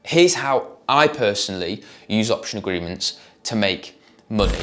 Here's how I personally use option agreements to make money.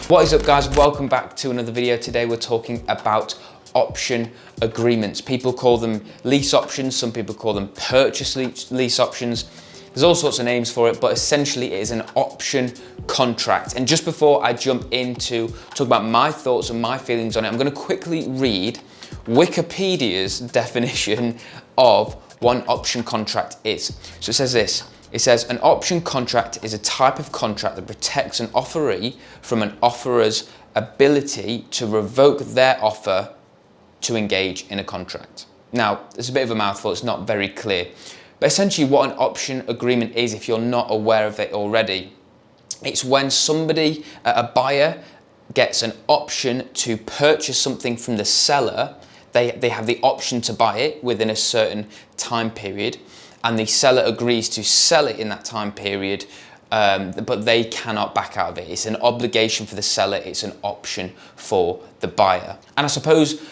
What is up, guys? Welcome back to another video. Today we're talking about option agreements. People call them lease options, some people call them purchase lease options. There's all sorts of names for it, but essentially it is an option contract. And just before I jump into talk about my thoughts and my feelings on it, I'm going to quickly read Wikipedia's definition of what an option contract is. So it says this. It says an option contract is a type of contract that protects an offeree from an offeror's ability to revoke their offer to engage in a contract. Now, it's a bit of a mouthful, it's not very clear. But essentially what an option agreement is, if you're not aware of it already, it's when somebody, a buyer, gets an option to purchase something from the seller. They have the option to buy it within a certain time period, and the seller agrees to sell it in that time period, but they cannot back out of it. It's an obligation for the seller, it's an option for the buyer. And I suppose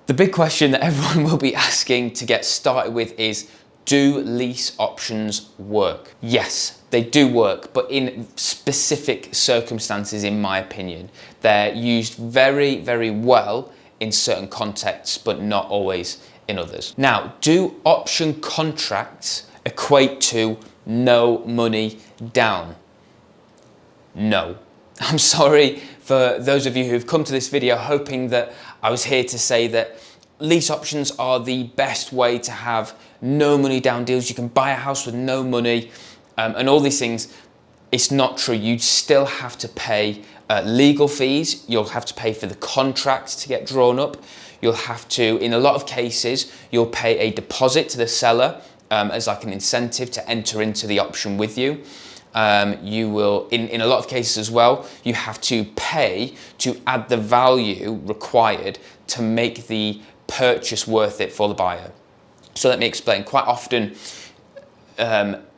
the big question that everyone will be asking to get started with is, do lease options work? Yes, they do work, but in specific circumstances, in my opinion. They're used very, very well in certain contexts, but not always in others. Now, do option contracts equate to no money down? No. I'm sorry for those of you who've come to this video hoping that I was here to say that lease options are the best way to have no money down deals. You can buy a house with no money and all these things. It's not true. You still have to pay legal fees. You'll have to pay for the contract to get drawn up. You'll have to, in a lot of cases, you'll pay a deposit to the seller as like an incentive to enter into the option with you. You will, in a lot of cases as well, you have to pay to add the value required to make the purchase worth it for the buyer. So let me explain. Quite often,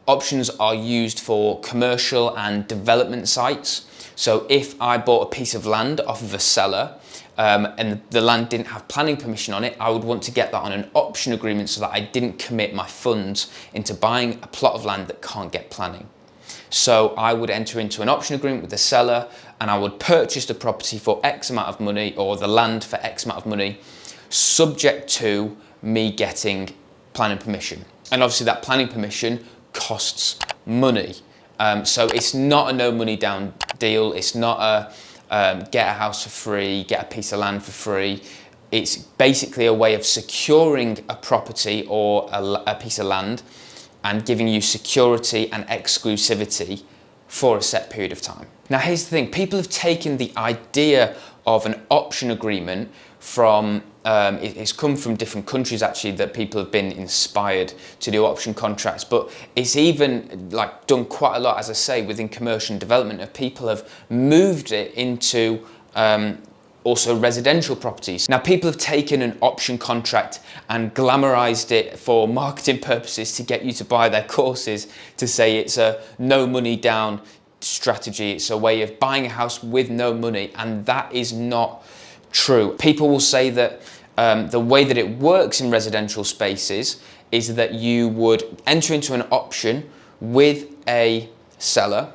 options are used for commercial and development sites. So if I bought a piece of land off of a seller and the land didn't have planning permission on it, I would want to get that on an option agreement so that I didn't commit my funds into buying a plot of land that can't get planning. So I would enter into an option agreement with the seller and I would purchase the property for X amount of money, or the land for X amount of money, subject to me getting planning permission. And obviously that planning permission costs money. So it's not a no money down deal. It's not a get a house for free, get a piece of land for free. It's basically a way of securing a property or a piece of land and giving you security and exclusivity for a set period of time. Now here's the thing, people have taken the idea of an option agreement from, it's come from different countries actually, that people have been inspired to do option contracts, but it's even like done quite a lot, as I say, within commercial and development, of people have moved it into also residential properties. Now people have taken an option contract and glamorized it for marketing purposes to get you to buy their courses, to say it's a no money down strategy. It's a way of buying a house with no money, and that is not true. People will say that the way that it works in residential spaces is that you would enter into an option with a seller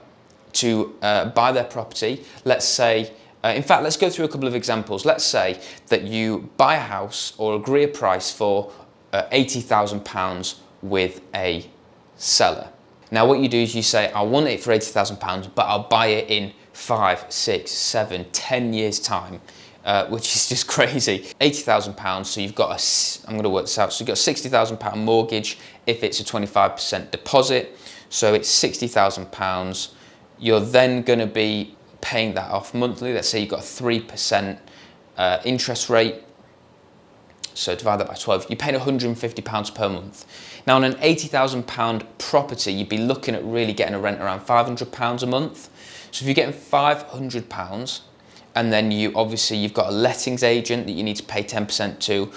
to buy their property. Let's say, in fact, let's go through a couple of examples. Let's say that you buy a house or agree a price for £80,000 with a seller. Now what you do is you say, I want it for £80,000, but I'll buy it in 5, 6, 7, 10 years time. Which is just crazy. £80,000, so you've got I'm going to work this out, so you've got a £60,000 mortgage if it's a 25% deposit, so it's £60,000. You're then going to be paying that off monthly. Let's say you've got a 3% interest rate, so divide that by 12, you're paying £150 per month. Now on an £80,000 property, you'd be looking at really getting a rent around £500 a month. So if you're getting £500, and then you've got a lettings agent that you need to pay 10% to.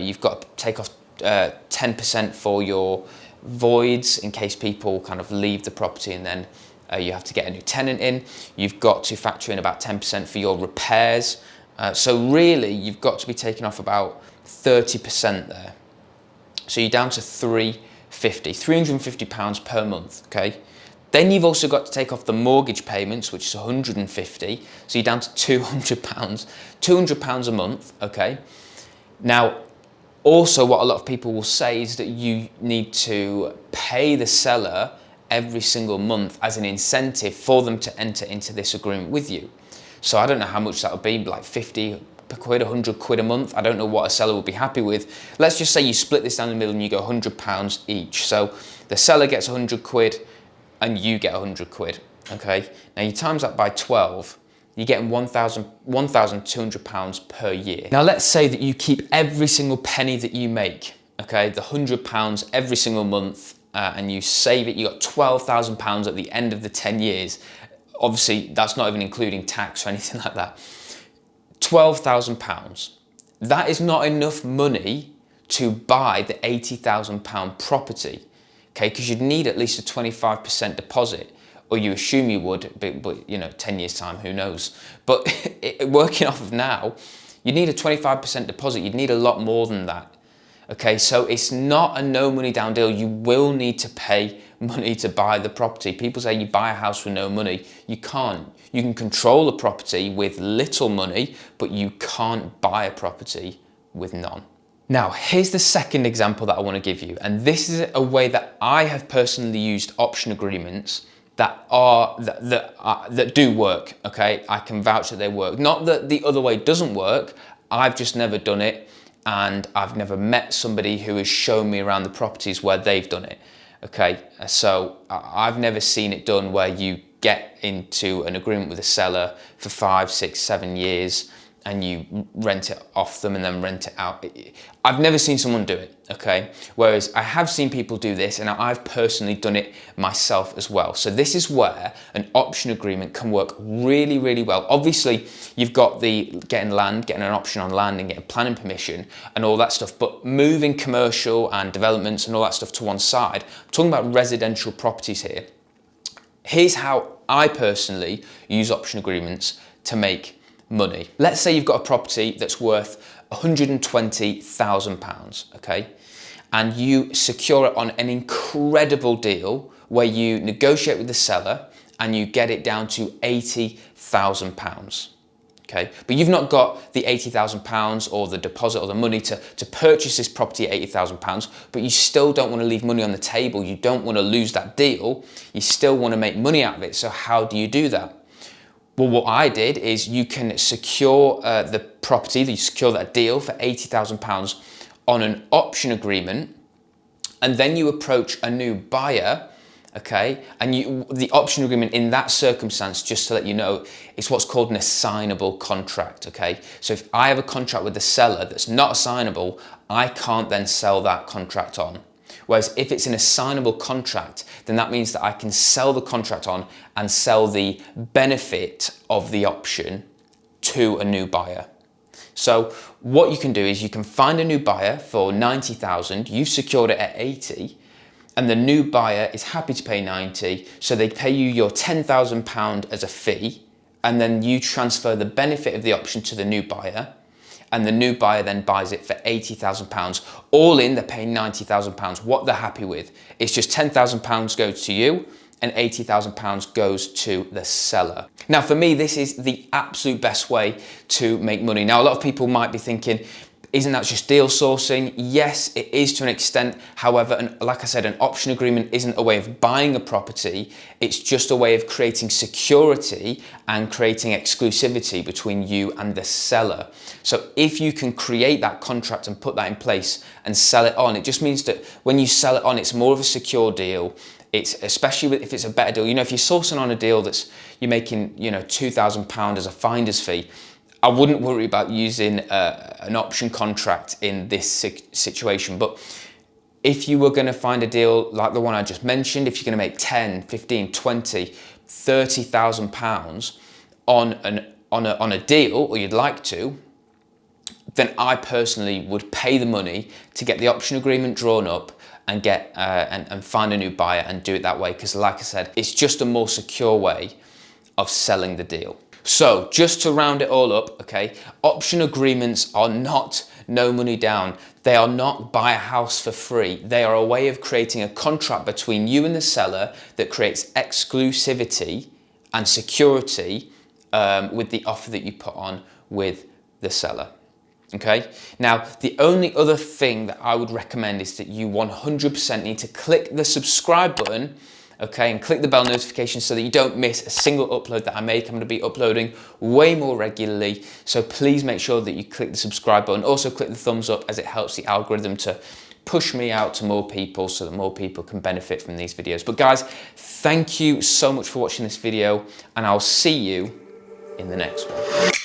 You've got to take off 10% for your voids in case people kind of leave the property and then you have to get a new tenant in. You've got to factor in about 10% for your repairs. So really, you've got to be taking off about 30% there. So you're down to £350 per month, okay? Then you've also got to take off the mortgage payments, which is 150, so you're down to £200 a month, okay? Now, also what a lot of people will say is that you need to pay the seller every single month as an incentive for them to enter into this agreement with you. So I don't know how much that would be, like 50 quid, 100 quid a month. I don't know what a seller would be happy with. Let's just say you split this down the middle and you go £100 each. So the seller gets 100 quid and you get 100 quid, okay? Now you times that by 12, you're getting £1,200 per year. Now let's say that you keep every single penny that you make, okay? The £100 every single month, and you save it, you got £12,000 at the end of the 10 years. Obviously, that's not even including tax or anything like that. £12,000. That is not enough money to buy the £80,000 property, okay? Because you'd need at least a 25% deposit, or you assume you would, but you know, 10 years time, who knows? But working off of now, you need a 25% deposit. You'd need a lot more than that. Okay, so it's not a no money down deal. You will need to pay money to buy the property. People say you buy a house with no money. You can't. You can control a property with little money, but you can't buy a property with none. Now, here's the second example that I want to give you. And this is a way that I have personally used option agreements that do work, okay? I can vouch that they work. Not that the other way doesn't work. I've just never done it. And I've never met somebody who has shown me around the properties where they've done it, okay? So I've never seen it done where you get into an agreement with a seller for 5, 6, 7 years and you rent it off them and then rent it out. I've never seen someone do it, okay? Whereas I have seen people do this and I've personally done it myself as well. So this is where an option agreement can work really, really well. Obviously, you've got the getting an option on land and getting planning permission and all that stuff, but moving commercial and developments and all that stuff to one side, I'm talking about residential properties here. Here's how I personally use option agreements to make money. Let's say you've got a property that's worth £120,000, okay? And you secure it on an incredible deal where you negotiate with the seller and you get it down to £80,000, okay? But you've not got the £80,000 or the deposit or the money to purchase this property at £80,000, but you still don't want to leave money on the table. You don't want to lose that deal. You still want to make money out of it. So how do you do that? Well, what I did is you can secure the property, you secure that deal for £80,000 on an option agreement, and then you approach a new buyer, okay? And the option agreement in that circumstance, just to let you know, is what's called an assignable contract, okay? So if I have a contract with the seller that's not assignable, I can't then sell that contract on. Whereas if it's an assignable contract, then that means that I can sell the contract on and sell the benefit of the option to a new buyer. So what you can do is you can find a new buyer for 90,000, you've secured it at 80, and the new buyer is happy to pay 90, so they pay you your £10,000 as a fee, and then you transfer the benefit of the option to the new buyer, and the new buyer then buys it for £80,000. All in, they're paying £90,000. What they're happy with. It's just £10,000 goes to you and £80,000 goes to the seller. Now, for me, this is the absolute best way to make money. Now, a lot of people might be thinking, isn't that just deal sourcing? Yes, it is to an extent. However, like I said, an option agreement isn't a way of buying a property. It's just a way of creating security and creating exclusivity between you and the seller. So if you can create that contract and put that in place and sell it on, it just means that when you sell it on, it's more of a secure deal. It's especially if it's a better deal. You know, if you're sourcing on a deal you're making, you know, £2,000 as a finder's fee, I wouldn't worry about using an option contract in this situation. But if you were going to find a deal like the one I just mentioned, if you're going to make 10, 15, 20, £30,000 on a deal, or you'd like to, then I personally would pay the money to get the option agreement drawn up and get and find a new buyer and do it that way. Because like I said, it's just a more secure way of selling the deal. So just to round it all up, okay, option agreements are not no money down. They are not buy a house for free. They are a way of creating a contract between you and the seller that creates exclusivity and security with the offer that you put on with the seller. Okay, now the only other thing that I would recommend is that you 100% need to click the subscribe button, okay, and click the bell notification so that you don't miss a single upload that I make. I'm going to be uploading way more regularly, so please make sure that you click the subscribe button. Also click the thumbs up, as it helps the algorithm to push me out to more people so that more people can benefit from these videos. But guys, thank you so much for watching this video, and I'll see you in the next one.